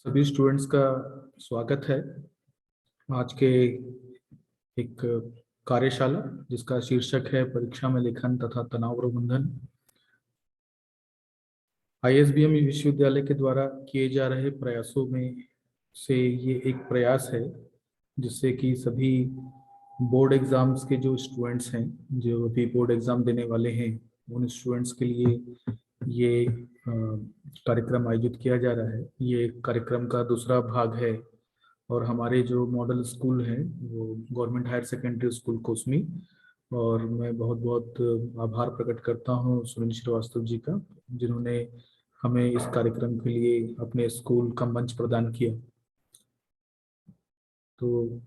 सभी स्टूडेंट्स का स्वागत है आज के एक कार्यशाला जिसका शीर्षक है परीक्षा में लेखन तथा तनाव प्रबंधन। आईएसबीएम विश्वविद्यालय के द्वारा किए जा रहे प्रयासों में से ये एक प्रयास है जिससे कि सभी बोर्ड एग्जाम्स के जो स्टूडेंट्स हैं जो अभी बोर्ड एग्जाम देने वाले हैं उन स्टूडेंट्स के लिए ये कार्यक्रम आयोजित किया जा रहा है। ये कार्यक्रम का दूसरा भाग है और हमारे जो मॉडल स्कूल हैं वो government higher secondary school Kosmi, और मैं बहुत बहुत आभार प्रकट करता हूँ सुनील श्रीवास्तव जी का जिन्होंने हमें इस कार्यक्रम के लिए अपने स्कूल का मंच प्रदान किया। तो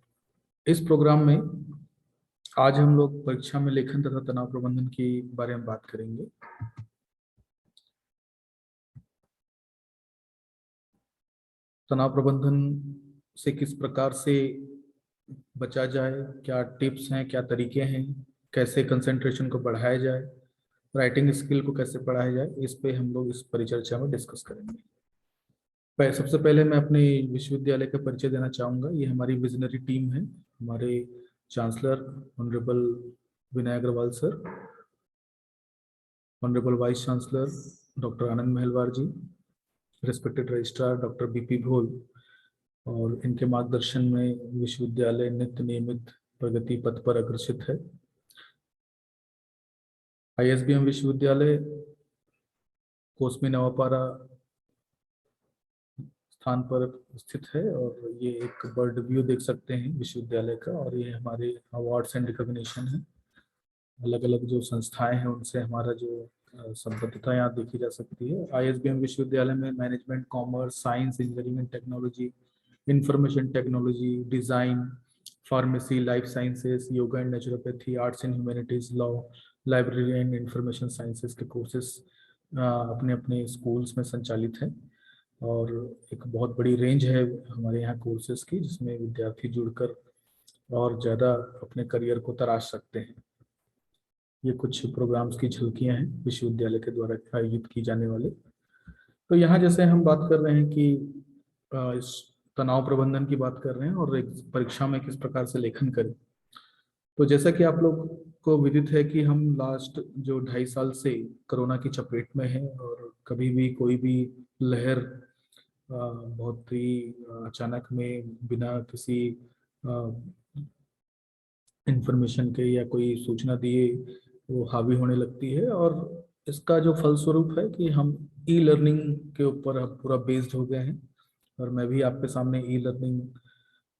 इस प्रोग्राम में आज हम लोग परीक्षा में लेखन तथा तनाव प्रबंधन के बारे में बात करेंगे। तनाव प्रबंधन से किस प्रकार से बचा जाए, क्या टिप्स हैं, क्या तरीके हैं, कैसे कंसंट्रेशन को बढ़ाया जाए, राइटिंग स्किल को कैसे बढ़ाया जाए, इस पे हम लोग इस परिचर्चा में डिस्कस करेंगे। सबसे पहले मैं अपने विश्वविद्यालय का परिचय देना चाहूँगा। ये हमारी विजनरी टीम है। हमारे chancellor honourable Vinay Agrawal sir, honourable vice chancellor doctor Anand Mahalwar ji, respected registrar doctor BP Bhol, और इनके मार्गदर्शन में विश्वविद्यालय नित्य नियमित प्रगति पथ पर अग्रसित है। आईएसबीएम विश्वविद्यालय कोसमी नवापारा स्थान पर स्थित है और ये एक बर्ड व्यू देख सकते हैं विश्वविद्यालय का, और ये हमारे अवार्ड्स एंड रिकॉग्निशन है। अलग अलग जो संस्थाएं हैं उनसे हमारा जो संबद्धता यहाँ देखी जा सकती है। आईएसबीएम विश्वविद्यालय में management, commerce, science, engineering and technology, information technology, design, pharmacy, life sciences, yoga and naturopathy, arts and humanities, law, library and information sciences के कोर्सेस अपने अपने स्कूल्स में संचालित हैं। और एक बहुत बड़ी रेंज है हमारे यहाँ कोर्सेज की जिसमें विद्यार्थी जुड़कर और ज़्यादा अपने करियर को तराश सकते हैं। ये कुछ प्रोग्राम्स की झलकियाँ हैं विश्वविद्यालय के द्वारा आयोजित की जाने वाले। तो यहाँ जैसे हम बात कर रहे हैं कि इस तनाव प्रबंधन की बात कर रहे हैं और एक परीक्षा में किस प्रकार से लेखन करें। तो जैसा कि आप लोग को विदित है कि हम लास्ट जो 2.5 साल से कोरोना की चपेट में हैं और कभी भी कोई भी लहर बहुत ही अचानक में बिना किसी इंफॉर्मेशन के या कोई सूचना दिए वो हावी होने लगती है, और इसका जो फलस्वरूप है कि हम ई लर्निंग के ऊपर पूरा बेस्ड हो गए हैं। और मैं भी आपके सामने ई लर्निंग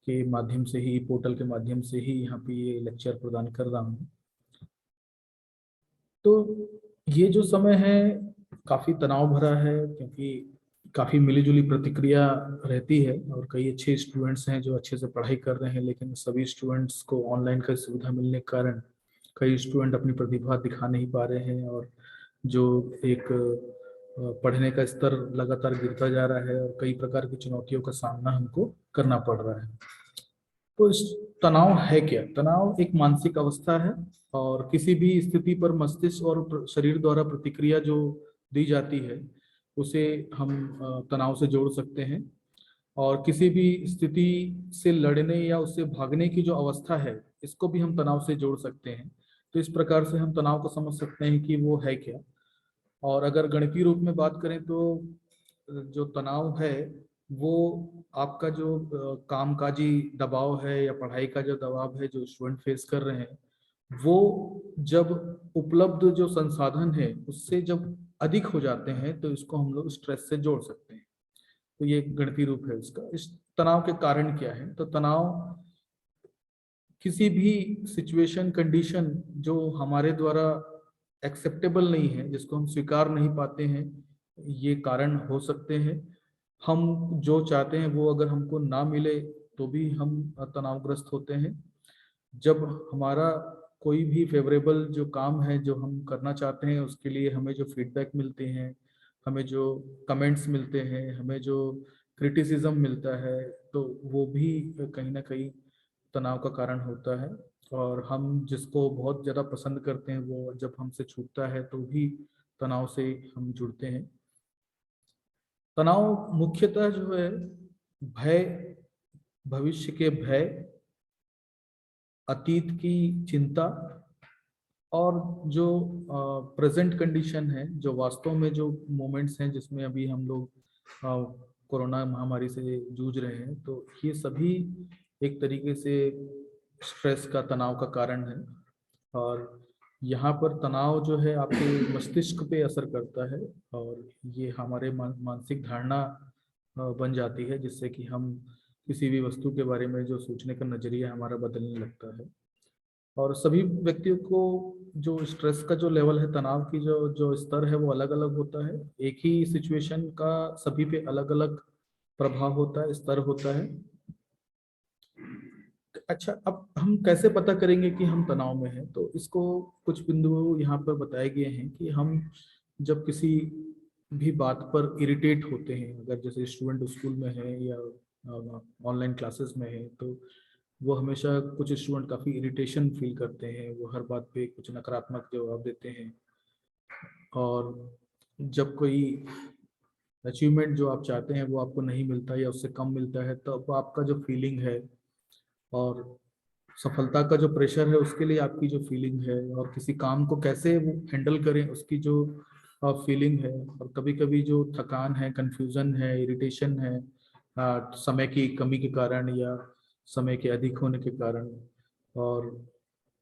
के माध्यम से ही, पोर्टल के माध्यम से ही यहाँ पे ये लेक्चर प्रदान कर रहा हूँ। तो ये जो समय है काफ़ी तनाव भरा है क्योंकि काफ़ी मिलीजुली प्रतिक्रिया रहती है और कई अच्छे स्टूडेंट्स हैं जो अच्छे से पढ़ाई कर रहे हैं, लेकिन सभी स्टूडेंट्स को ऑनलाइन का सुविधा मिलने के कारण कई स्टूडेंट अपनी प्रतिभा दिखा नहीं पा रहे हैं और जो एक पढ़ने का स्तर लगातार गिरता जा रहा है और कई प्रकार की चुनौतियों का सामना हमको करना पड़ रहा है। तो इस तनाव है क्या? तनाव एक मानसिक अवस्था है और किसी भी स्थिति पर मस्तिष्क और शरीर द्वारा प्रतिक्रिया जो दी जाती है उसे हम तनाव से जोड़ सकते हैं। और किसी भी स्थिति से लड़ने या उससे भागने की जो अवस्था है इसको भी हम तनाव से जोड़ सकते हैं। तो इस प्रकार से हम तनाव को समझ सकते हैं कि वो है क्या। और अगर गणितीय रूप में बात करें तो जो तनाव है वो आपका जो कामकाजी दबाव है या पढ़ाई का जो दबाव है जो स्टूडेंट फेस कर रहे हैं वो जब उपलब्ध जो संसाधन है उससे जब अधिक हो जाते हैं तो इसको हम लोग स्ट्रेस से जोड़ सकते हैं। तो ये गणितीय रूप है इसका। इस तनाव के कारण क्या है? तो तनाव किसी भी सिचुएशन, कंडीशन जो हमारे द्वारा एक्सेप्टेबल नहीं है, जिसको हम स्वीकार नहीं पाते हैं, ये कारण हो सकते हैं। हम जो चाहते हैं वो अगर हमको ना मिले तो भी हम तनावग्रस्त होते हैं। जब हमारा कोई भी फेवरेबल जो काम है जो हम करना चाहते हैं उसके लिए हमें जो फीडबैक मिलते हैं, हमें जो कमेंट्स मिलते हैं, हमें जो क्रिटिसिज्म मिलता है, तो वो भी कहीं ना कहीं तनाव का कारण होता है। और हम जिसको बहुत ज़्यादा पसंद करते हैं वो जब हमसे छूटता है तो भी तनाव से हम जुड़ते हैं। तनाव मुख्यतः जो है भय, भविष्य के भय, अतीत की चिंता, और जो प्रेजेंट कंडीशन है, जो वास्तव में जो मोमेंट्स हैं जिसमें अभी हम लोग कोरोना महामारी से जूझ रहे हैं, तो ये सभी एक तरीके से स्ट्रेस का, तनाव का कारण है। और यहाँ पर तनाव जो है आपके मस्तिष्क पे असर करता है, और ये हमारे मानसिक धारणा बन जाती है, जिससे कि हम किसी भी वस्तु के बारे में जो सोचने का नजरिया हमारा बदलने लगता है। और सभी व्यक्तियों को जो स्ट्रेस का जो लेवल है, तनाव की जो जो स्तर है, वो अलग अलग होता है। एक ही सिचुएशन का सभी पे अलग अलग प्रभाव होता है, स्तर होता है। अच्छा, अब हम कैसे पता करेंगे कि हम तनाव में हैं? तो इसको कुछ बिंदु यहाँ पर बताए गए हैं कि हम जब किसी भी बात पर इरिटेट होते हैं, अगर जैसे स्टूडेंट स्कूल में है या ऑनलाइन क्लासेस में है, तो वो हमेशा, कुछ स्टूडेंट काफ़ी इरिटेशन फील करते हैं, वो हर बात पे कुछ नकारात्मक जवाब देते हैं। और जब कोई अचीवमेंट जो आप चाहते हैं वो आपको नहीं मिलता या उससे कम मिलता है, तो आपका जो फीलिंग है, और सफलता का जो प्रेशर है उसके लिए आपकी जो फीलिंग है, और किसी काम को कैसे वो हैंडल करें उसकी जो फीलिंग है, और कभी कभी जो थकान है, कंफ्यूजन है, इरिटेशन है, समय की कमी के कारण या समय के अधिक होने के कारण, और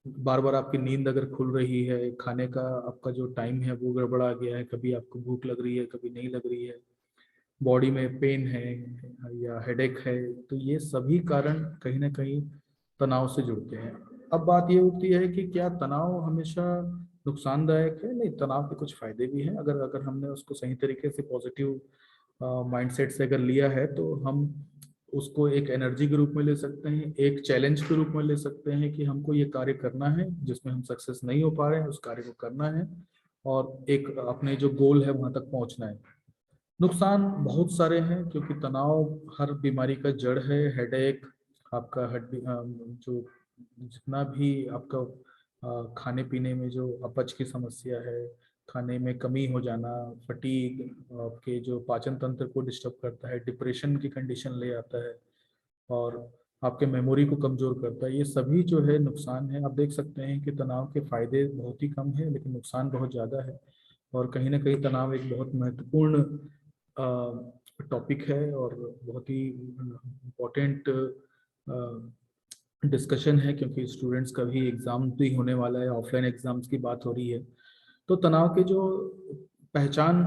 बार बार आपकी नींद अगर खुल रही है, खाने का आपका जो टाइम है वो गड़बड़ा गया है, कभी आपको भूख लग रही है, कभी नहीं लग रही है, बॉडी में पेन है या हेडेक है, तो ये सभी कारण कहीं ना कहीं तनाव से जुड़ते हैं। अब बात ये उठती है कि क्या तनाव हमेशा नुकसानदायक है? नहीं, तनाव के कुछ फायदे भी हैं। अगर अगर हमने उसको सही तरीके से पॉजिटिव माइंडसेट से अगर लिया है, तो हम उसको एक एनर्जी के रूप में ले सकते हैं, एक चैलेंज के रूप में ले सकते हैं कि हमको ये कार्य करना है जिसमें हम सक्सेस नहीं हो पा रहे हैं, उस कार्य को करना है, और एक अपने जो गोल है वहां तक पहुंचना है। नुकसान बहुत सारे हैं, क्योंकि तनाव हर बीमारी का जड़ है। हेडेक, आपका हड्डी, जो जितना भी आपका खाने पीने में जो अपच की समस्या है, खाने में कमी हो जाना, फटीग, आपके जो पाचन तंत्र को डिस्टर्ब करता है, डिप्रेशन की कंडीशन ले आता है, और आपके मेमोरी को कमजोर करता है, ये सभी जो है नुकसान है। आप देख सकते हैं कि तनाव के फायदे बहुत ही कम है, लेकिन नुकसान बहुत ज़्यादा है। और कहीं ना कहीं तनाव एक बहुत महत्वपूर्ण टॉपिक है, और बहुत ही इम्पोर्टेंट डिस्कशन है, क्योंकि स्टूडेंट्स का भी एग्ज़ाम भी होने वाला है, ऑफलाइन एग्ज़ाम्स की बात हो रही है। तो तनाव के जो पहचान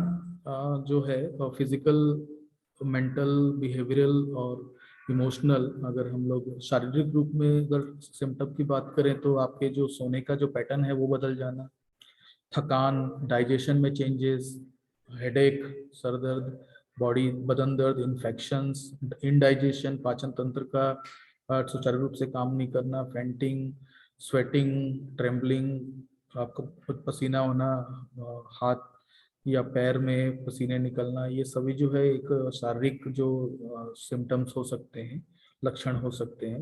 जो है, फिजिकल, मेंटल, बिहेवियरल और इमोशनल, अगर हम लोग शारीरिक रूप में अगर सिम्टम की बात करें, तो आपके जो सोने का जो पैटर्न है वो बदल जाना, थकान, डाइजेशन में चेंजेस, हेडेक, सर दर्द, बॉडी बदन दर्द, इन्फेक्शंस, इनडाइजेशन, पाचन तंत्र का सुचारू रूप से काम नहीं करना, फेंटिंग, स्वेटिंग, ट्रेम्बलिंग, आपको पसीना होना, हाथ या पैर में पसीने निकलना, ये सभी जो है एक शारीरिक जो सिम्टम्स हो सकते हैं, लक्षण हो सकते हैं।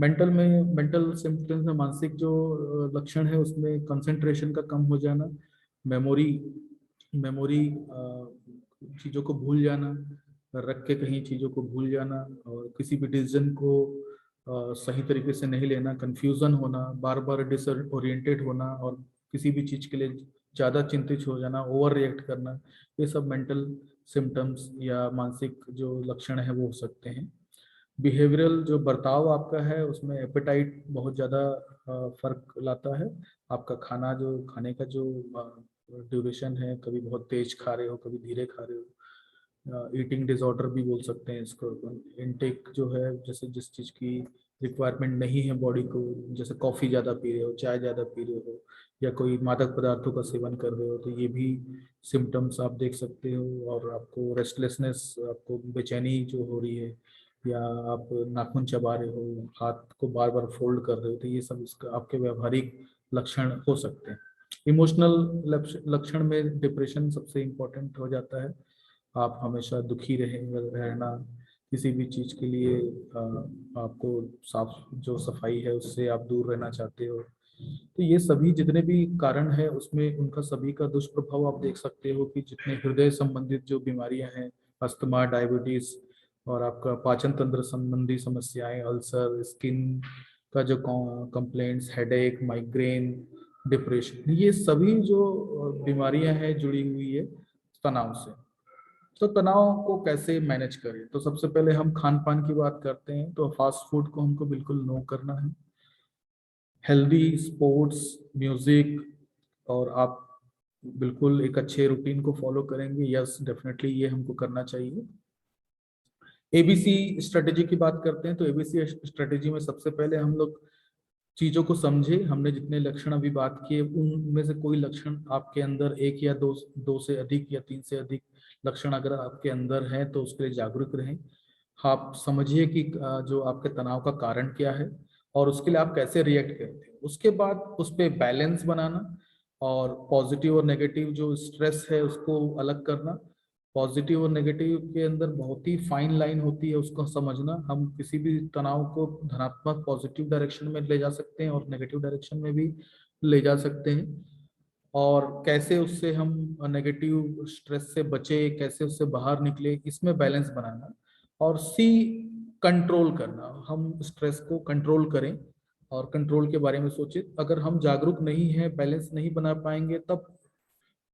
मेंटल सिम्टम्स में मानसिक जो लक्षण है, उसमें कंसंट्रेशन का कम हो जाना, मेमोरी मेमोरी चीज़ों को भूल जाना, रख के कहीं चीज़ों को भूल जाना, और किसी भी डिसीजन को सही तरीके से नहीं लेना, कंफ्यूजन होना, बार बार डिसओरिएंटेड होना, और किसी भी चीज़ के लिए ज़्यादा चिंतित हो जाना, ओवर रिएक्ट करना, ये सब मेंटल सिम्टम्स या मानसिक जो लक्षण है वो हो सकते हैं। बिहेवियरल जो बर्ताव आपका है, उसमें एपेटाइट बहुत ज़्यादा फर्क लाता है। आपका खाना, जो खाने का जो ड्यूरेशन है, कभी बहुत तेज खा रहे हो, कभी धीरे खा रहे हो, ईटिंग डिसऑर्डर भी बोल सकते हैं इसको। इनटेक जो है, जैसे जिस चीज़ की रिक्वायरमेंट नहीं है बॉडी को, जैसे कॉफ़ी ज़्यादा पी रहे हो, चाय ज़्यादा पी रहे हो, या कोई मादक पदार्थों का सेवन कर रहे हो, तो ये भी सिम्टम्स आप देख सकते हो। और आपको रेस्टलेसनेस, आपको बेचैनी जो हो रही है, या आप नाखून चबा रहे हो, हाथ को बार बार फोल्ड कर रहे हो, तो ये सब इसका आपके व्यवहारिक लक्षण हो सकते हैं। इमोशनल लक्षण में डिप्रेशन सबसे इम्पोर्टेंट हो जाता है। आप हमेशा दुखी रहना, किसी भी चीज़ के लिए आपको साफ जो सफाई है उससे आप दूर रहना चाहते हो, तो ये सभी जितने भी कारण हैं, उसमें उनका सभी का दुष्प्रभाव आप देख सकते हो कि जितने हृदय संबंधित जो बीमारियां हैं, अस्थमा, डायबिटीज, और आपका पाचन तंत्र संबंधी समस्याएं, अल्सर, स्किन का जो कंप्लेंट्स, हेडेक, माइग्रेन, डिप्रेशन, ये सभी जो बीमारियां हैं जुड़ी हुई है तनाव से। तो तनाव को कैसे मैनेज करें? तो सबसे पहले हम खान पान की बात करते हैं, तो फास्ट फूड को हमको बिल्कुल नो करना है। हेल्दी स्पोर्ट्स, म्यूजिक, और आप बिल्कुल एक अच्छे रूटीन को फॉलो करेंगे, यस डेफिनेटली ये हमको करना चाहिए। एबीसी स्ट्रेटेजी की बात करते हैं, तो एबीसी स्ट्रेटेजी में सबसे पहले हम लोग चीजों को समझे। हमने जितने लक्षण अभी बात किए उनमें से कोई लक्षण आपके अंदर एक या दो से अधिक या तीन से अधिक लक्षण अगर आपके अंदर है तो उसके लिए जागरूक रहें। आप समझिए कि जो आपके तनाव का कारण क्या है और उसके लिए आप कैसे रिएक्ट करते हैं। उसके बाद उस पर बैलेंस बनाना और पॉजिटिव और नेगेटिव जो स्ट्रेस है उसको अलग करना। पॉजिटिव और नेगेटिव के अंदर बहुत ही फाइन लाइन होती है, उसको समझना। हम किसी भी तनाव को धनात्मक पॉजिटिव डायरेक्शन में ले जा सकते हैं और नेगेटिव डायरेक्शन में भी ले जा सकते हैं। और कैसे उससे हम नेगेटिव स्ट्रेस से बचे, कैसे उससे बाहर निकले, इसमें बैलेंस बनाना। और सी, कंट्रोल करना। हम स्ट्रेस को कंट्रोल करें और कंट्रोल के बारे में सोचें। अगर हम जागरूक नहीं हैं, बैलेंस नहीं बना पाएंगे, तब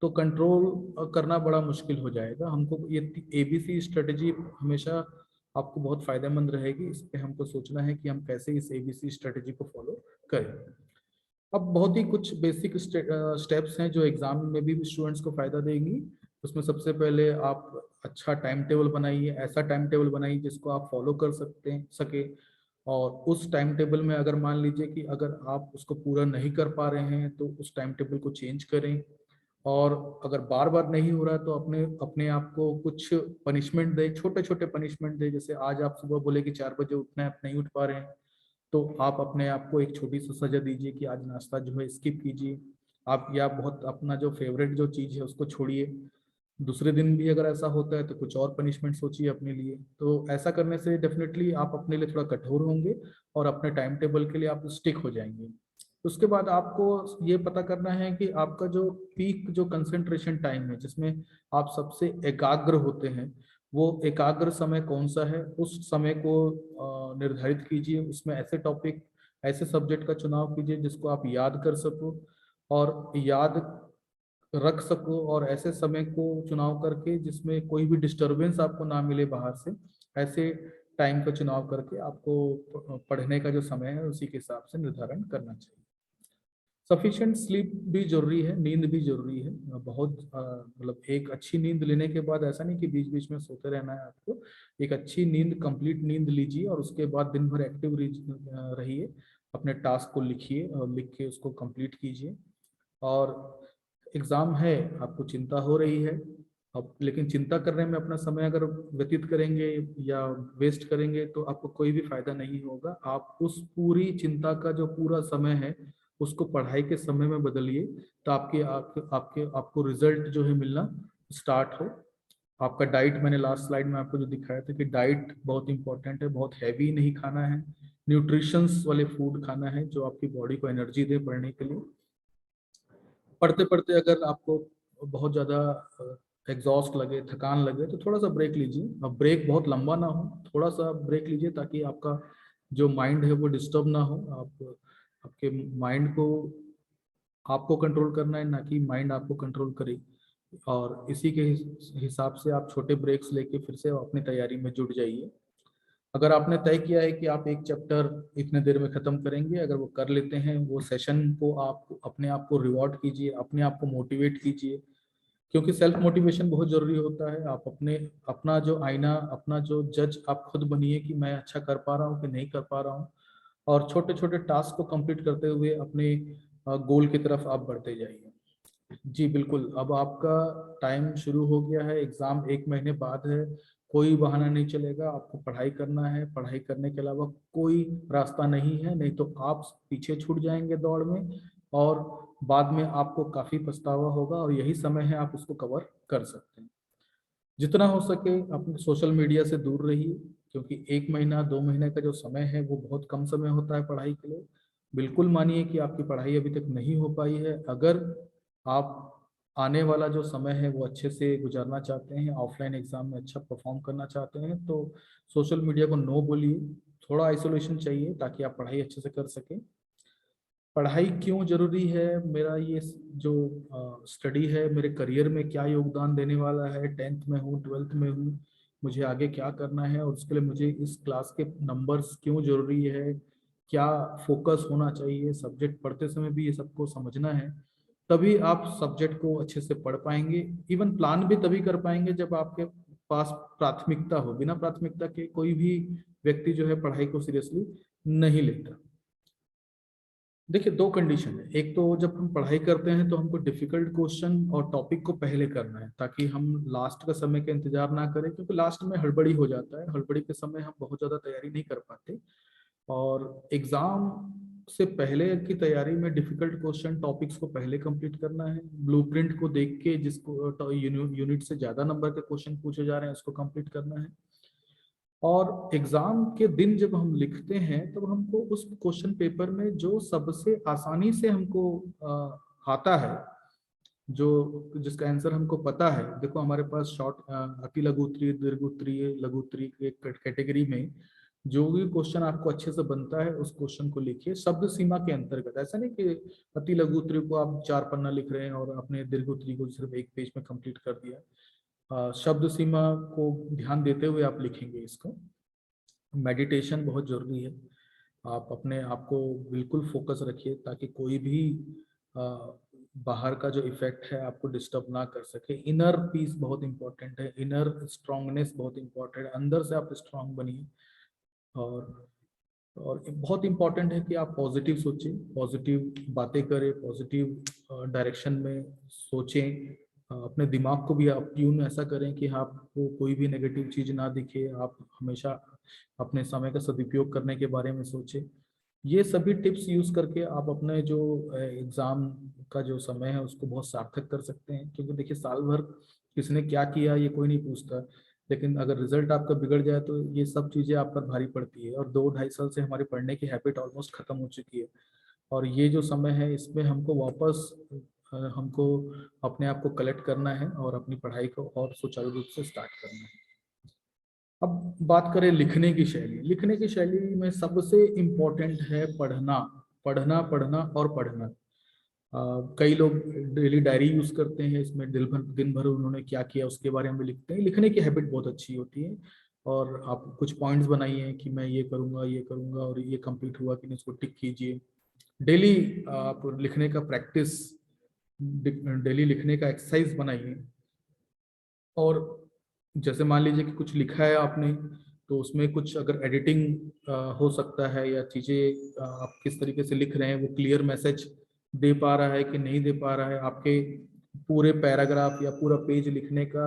तो कंट्रोल करना बड़ा मुश्किल हो जाएगा। हमको ये एबीसी स्ट्रेटेजी हमेशा आपको बहुत फायदेमंद रहेगी। इस पे हमको सोचना है कि हम कैसे इस एबीसी स्ट्रेटेजी को फॉलो करें। अब बहुत ही कुछ बेसिक स्टेप्स हैं जो एग्जाम में भी स्टूडेंट्स को फायदा देंगी। उसमें सबसे पहले आप अच्छा टाइम टेबल बनाइए, ऐसा टाइम टेबल बनाइए जिसको आप फॉलो कर सके। और उस टाइम टेबल में अगर मान लीजिए कि अगर आप उसको पूरा नहीं कर पा रहे हैं तो उस टाइम टेबल को चेंज करें। और अगर बार बार नहीं हो रहा तो अपने अपने आप को कुछ पनिशमेंट दे, छोटे छोटे पनिशमेंट दे। जैसे आज आप सुबह बोले कि 4 बजे उठना है, आप नहीं उठ पा रहे हैं, तो आप अपने आप को एक छोटी सी सजा दीजिए कि आज नाश्ता जो है स्किप कीजिए आप, या बहुत अपना जो फेवरेट जो चीज़ है उसको छोड़िए। दूसरे दिन भी अगर ऐसा होता है तो कुछ और पनिशमेंट सोचिए अपने लिए। तो ऐसा करने से डेफिनेटली आप अपने लिए थोड़ा कठोर होंगे और अपने टाइम टेबल के लिए आप स्टिक हो जाएंगे। उसके बाद आपको ये पता करना है कि आपका जो पीक जो कंसंट्रेशन टाइम है जिसमें आप सबसे एकाग्र होते हैं, वो एकाग्र समय कौन सा है। उस समय को निर्धारित कीजिए। उसमें ऐसे टॉपिक, ऐसे सब्जेक्ट का चुनाव कीजिए जिसको आप याद कर सको और याद रख सको, और ऐसे समय को चुनाव करके जिसमें कोई भी डिस्टरबेंस आपको ना मिले बाहर से। ऐसे टाइम का चुनाव करके आपको पढ़ने का जो समय है उसी के हिसाब से निर्धारण करना चाहिए। सफिशिएंट स्लीप भी जरूरी है, नींद भी जरूरी है। बहुत मतलब एक अच्छी नींद लेने के बाद ऐसा नहीं कि बीच बीच में सोते रहना है आपको। एक अच्छी नींद, कंप्लीट नींद लीजिए और उसके बाद दिन भर एक्टिव रहिए। अपने टास्क को लिखिए और लिख के उसको कंप्लीट कीजिए। और एग्जाम है, आपको चिंता हो रही है अब, लेकिन चिंता करने में अपना समय अगर व्यतीत करेंगे या वेस्ट करेंगे तो आपको कोई भी फायदा नहीं होगा। आप उस पूरी चिंता का जो पूरा समय है उसको पढ़ाई के समय में बदलिए, तो आपको रिजल्ट जो है मिलना स्टार्ट हो। आपका डाइट, मैंने लास्ट स्लाइड में आपको जो दिखाया था कि डाइट बहुत इंपॉर्टेंट है, बहुत हैवी नहीं खाना है। न्यूट्रिशंस वाले फूड खाना है जो आपकी बॉडी को एनर्जी दे पढ़ने के लिए। पढ़ते पढ़ते अगर आपको बहुत ज़्यादा एग्जॉस्ट लगे, थकान लगे, तो थोड़ा सा ब्रेक लीजिए। अब ब्रेक बहुत लंबा ना हो, थोड़ा सा ब्रेक लीजिए ताकि आपका जो माइंड है वो डिस्टर्ब ना हो। आपके माइंड को आपको कंट्रोल करना है, ना कि माइंड आपको कंट्रोल करे। और इसी के हिसाब से आप छोटे ब्रेक्स लेके फिर से अपनी तैयारी में जुट जाइए। अगर आपने तय किया है कि आप एक चैप्टर इतने देर में खत्म करेंगे, अगर वो कर लेते हैं, वो सेशन को आप अपने आप को रिवॉर्ड कीजिए, अपने आप को मोटिवेट कीजिए। क्योंकि सेल्फ मोटिवेशन बहुत जरूरी होता है। आप अपना जो आईना, अपना जो जज आप खुद बनिए कि मैं अच्छा कर पा रहा हूँ कि नहीं कर पा रहा हूँ। और छोटे छोटे टास्क को कंप्लीट करते हुए अपने गोल की तरफ आप बढ़ते जाइए। जी बिल्कुल, अब आपका टाइम शुरू हो गया है, एग्जाम 1 महीने बाद है। कोई बहाना नहीं चलेगा, आपको पढ़ाई करना है। पढ़ाई करने के अलावा कोई रास्ता नहीं है, नहीं तो आप पीछे छूट जाएंगे दौड़ में और बाद में आपको काफी पछतावा होगा। और यही समय है आप उसको कवर कर सकते हैं। जितना हो सके अपने सोशल मीडिया से दूर रहिए, क्योंकि 1 महीना 2 महीने का जो समय है वो बहुत कम समय होता है पढ़ाई के लिए। बिल्कुल मानिए कि आपकी पढ़ाई अभी तक नहीं हो पाई है। अगर आप आने वाला जो समय है वो अच्छे से गुजारना चाहते हैं, ऑफलाइन एग्जाम में अच्छा परफॉर्म करना चाहते हैं, तो सोशल मीडिया को नो बोलिए। थोड़ा आइसोलेशन चाहिए ताकि आप पढ़ाई अच्छे से कर सकें। पढ़ाई क्यों जरूरी है, मेरा ये जो स्टडी है मेरे करियर में क्या योगदान देने वाला है, 10th में हूँ 12th में हूँ, मुझे आगे क्या करना है और उसके लिए मुझे इस क्लास के नंबर्स क्यों जरूरी है, क्या फोकस होना चाहिए, सब्जेक्ट पढ़ते समय भी ये सबको समझना है। तभी आप सब्जेक्ट को अच्छे से पढ़ पाएंगे। इवन प्लान भी तभी कर पाएंगे जब आपके पास प्राथमिकता हो। बिना प्राथमिकता के कोई भी व्यक्ति जो है पढ़ाई को सीरियसली नहीं लेता। देखिए, दो कंडीशन है। एक तो जब हम पढ़ाई करते हैं तो हमको डिफिकल्ट क्वेश्चन और टॉपिक को पहले करना है ताकि हम लास्ट का समय का इंतजार ना करें, क्योंकि लास्ट में हड़बड़ी हो जाता है। हड़बड़ी के समय हम बहुत ज़्यादा तैयारी नहीं कर पाते। और एग्ज़ाम से पहले की तैयारी में डिफिकल्ट क्वेश्चन टॉपिक्स को पहले कंप्लीट करना है। ब्लूप्रिंट को देख के जिसको यूनिट से ज़्यादा नंबर के क्वेश्चन पूछे जा रहे हैं उसको कंप्लीट करना है। और एग्जाम के दिन जब हम लिखते हैं तब हमको उस क्वेश्चन पेपर में जो सबसे आसानी से हमको आता है, जो जिसका आंसर हमको पता है। देखो, हमारे पास शॉर्ट अति लघु उत्तरीय, दीर्घ उत्तरीय, लघु उत्तरीय के कैटेगरी में जो भी क्वेश्चन आपको अच्छे से बनता है उस क्वेश्चन को लिखिए शब्द सीमा के अंतर्गत। ऐसा नहीं कि अति लघु उत्तरीय को आप 4 पन्ना लिख रहे हैं और अपने दीर्घ उत्तरीय को सिर्फ 1 पेज में कंप्लीट कर दिया। शब्द सीमा को ध्यान देते हुए आप लिखेंगे इसको। मेडिटेशन बहुत जरूरी है। आप अपने आप को बिल्कुल फोकस रखिए ताकि कोई भी बाहर का जो इफेक्ट है आपको डिस्टर्ब ना कर सके। इनर पीस बहुत इंपॉर्टेंट है, इनर स्ट्रांगनेस बहुत इंपॉर्टेंट है। अंदर से आप स्ट्रांग बनिए। और बहुत इंपॉर्टेंट है कि आप पॉजिटिव सोचें, पॉजिटिव बातें करें, पॉजिटिव डायरेक्शन में सोचें। अपने दिमाग को भी आप ट्यून ऐसा करें कि आपको कोई भी नेगेटिव चीज़ ना दिखे। आप हमेशा अपने समय का सदुपयोग करने के बारे में सोचें। ये सभी टिप्स यूज़ करके आप अपने जो एग्ज़ाम का जो समय है उसको बहुत सार्थक कर सकते हैं। क्योंकि देखिए, साल भर किसने क्या किया ये कोई नहीं पूछता, लेकिन अगर रिजल्ट आपका बिगड़ जाए तो ये सब चीज़ें आप पर भारी पड़ती है। और 2-2.5 साल से हमारी पढ़ने की हैबिट ऑलमोस्ट खत्म हो चुकी है। और ये जो समय है इसमें हमको वापस हमको अपने आप को कलेक्ट करना है और अपनी पढ़ाई को और सुचारू रूप से स्टार्ट करना है। अब बात करें लिखने की शैली। लिखने की शैली में सबसे इम्पोर्टेंट है पढ़ना, पढ़ना, पढ़ना और पढ़ना। कई लोग डेली डायरी यूज करते हैं, इसमें दिन भर उन्होंने क्या किया उसके बारे में लिखते हैं। लिखने की हैबिट बहुत अच्छी होती है। और आप कुछ पॉइंट्स बनाइए कि मैं ये करूंगा, ये करूंगा, और ये कंप्लीट हुआ कि नहीं इसको टिक कीजिए। डेली आप लिखने का प्रैक्टिस, डेली लिखने का एक्सरसाइज बनाइए। और जैसे मान लीजिए कि कुछ लिखा है आपने, तो उसमें कुछ अगर एडिटिंग हो सकता है या चीज़ें आप किस तरीके से लिख रहे हैं वो क्लियर मैसेज दे पा रहा है कि नहीं दे पा रहा है, आपके पूरे पैराग्राफ या पूरा पेज लिखने का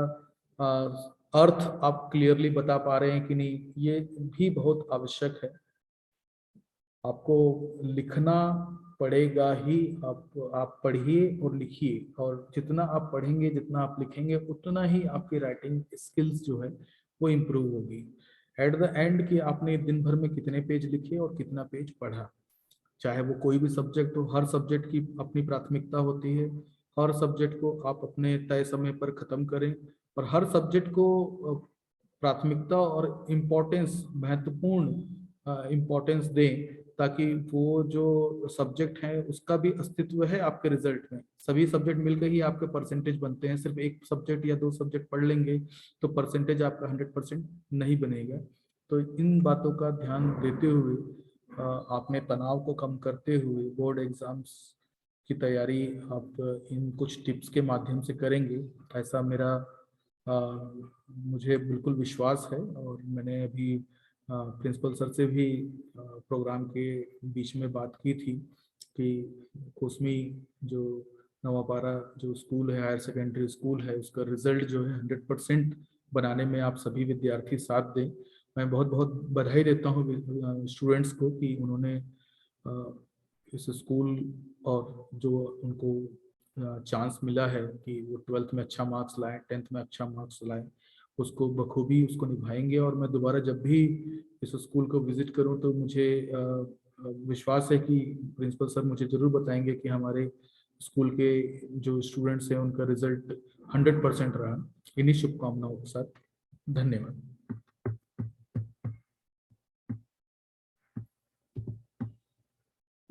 अर्थ आप क्लियरली बता पा रहे हैं कि नहीं, ये भी बहुत आवश्यक है। आपको लिखना पड़ेगा ही। आप पढ़िए और लिखिए, और जितना आप पढ़ेंगे, जितना आप लिखेंगे, उतना ही आपकी राइटिंग स्किल्स जो है वो इम्प्रूव होगी। एट द एंड कि आपने दिन भर में कितने पेज लिखे और कितना पेज पढ़ा। चाहे वो कोई भी सब्जेक्ट हो, हर सब्जेक्ट की अपनी प्राथमिकता होती है। हर सब्जेक्ट को आप अपने तय समय पर खत्म करें, और हर सब्जेक्ट को प्राथमिकता और इम्पोर्टेंस, महत्वपूर्ण इम्पोर्टेंस दें, ताकि वो जो सब्जेक्ट है उसका भी अस्तित्व है आपके रिजल्ट में। सभी सब्जेक्ट मिलकर ही आपके परसेंटेज बनते हैं। सिर्फ एक सब्जेक्ट या 2 सब्जेक्ट पढ़ लेंगे तो परसेंटेज आपका 100% नहीं बनेगा। तो इन बातों का ध्यान देते हुए, अपने तनाव को कम करते हुए बोर्ड एग्जाम्स की तैयारी आप इन कुछ टिप्स के माध्यम से करेंगे, ऐसा मेरा मुझे बिल्कुल विश्वास है। और मैंने अभी प्रिंसिपल सर से भी प्रोग्राम के बीच में बात की थी कि कोसमी जो नवापारा जो स्कूल है, हायर सेकेंडरी स्कूल है, उसका रिजल्ट जो है 100% बनाने में आप सभी विद्यार्थी साथ दें। मैं बहुत बहुत बधाई देता हूँ स्टूडेंट्स को कि उन्होंने इस स्कूल और जो उनको चांस मिला है कि वो 12th में अच्छा मार्क्स लाए, 10th में अच्छा मार्क्स लाए, उसको बखूबी उसको निभाएंगे। और मैं दोबारा जब भी इस स्कूल को विजिट करूं तो मुझे विश्वास है कि प्रिंसिपल सर मुझे ज़रूर बताएंगे कि हमारे स्कूल के जो स्टूडेंट्स हैं उनका रिजल्ट 100% रहा। इन्हीं शुभकामनाओं के साथ धन्यवाद।